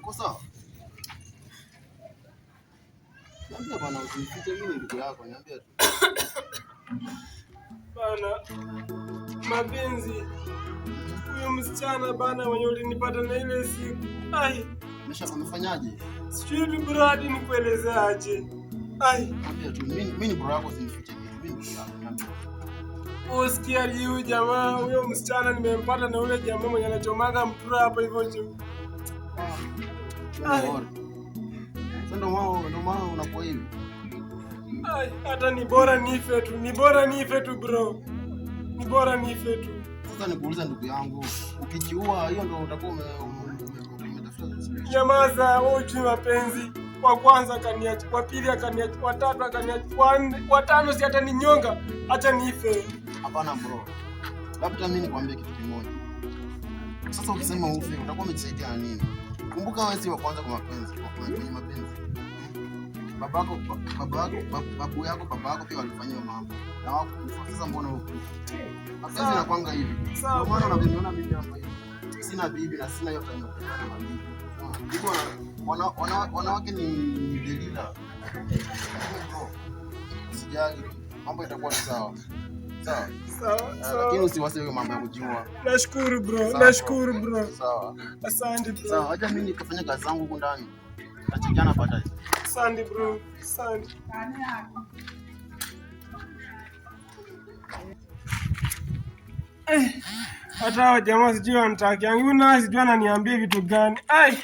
Uko sawa? Niambia bana, usinifiche mimi ndugu yako, niambia tu. Bana, mapenzi. Huyo msichana bana mwenye ulinipata na ile siku. Ai, Umefanyaje? sijui tu bro hadi nikueleze aje. Ai, niambia tu. Mimi ni bro yako, usinifiche mimi. Mimi ndugu yako, niambia. Usikia huyu jamaa, huyo msichana nimempata na ule jamaa mwenye anachomaga mtura hapa hivyo juu. Ndio maana unakuwa hivi. Ai, hata ni bora nife tu bro. Ni bora nife tu. Sasa nikuuliza ndugu yangu, ukijiua hiyo ndio utakuwa umetafuta solution. Nyamaza, wewe ujui mapenzi. Wa kwanza akaniacha, wa pili akaniacha, wa tatu akaniacha, wa tano si hata ninyonga, acha nife. Hapana bro. Labda mimi nikwambie kitu kimoja. Sasa ukisema ufe utakuwa umejisaidia nini? Kumbuka wewe si wa kwanza kwa mapenzi, kwenye mapenzi. Babu yako pia walifanyia mambo. Na wako sasa mbona huko? Mapenzi yanakuanga hivi. Kwa maana unavyoona mimi hapa hivi. Sina bibi na sina yote ninayopenda na bibi. Hivyo wanawake ni delila. Usijali, mambo itakuwa sawa. Sawa. Lakini usiwase hiyo mambo ya kujua. Nashukuru bro. Sawa. Asante bro. Sawa, acha mimi nikafanya kazi zangu huko ndani. Tutachekiana baadaye. Asante bro. Asante. Hata jamaa sijui anataka yangu na sijui ananiambia vitu gani. Ai.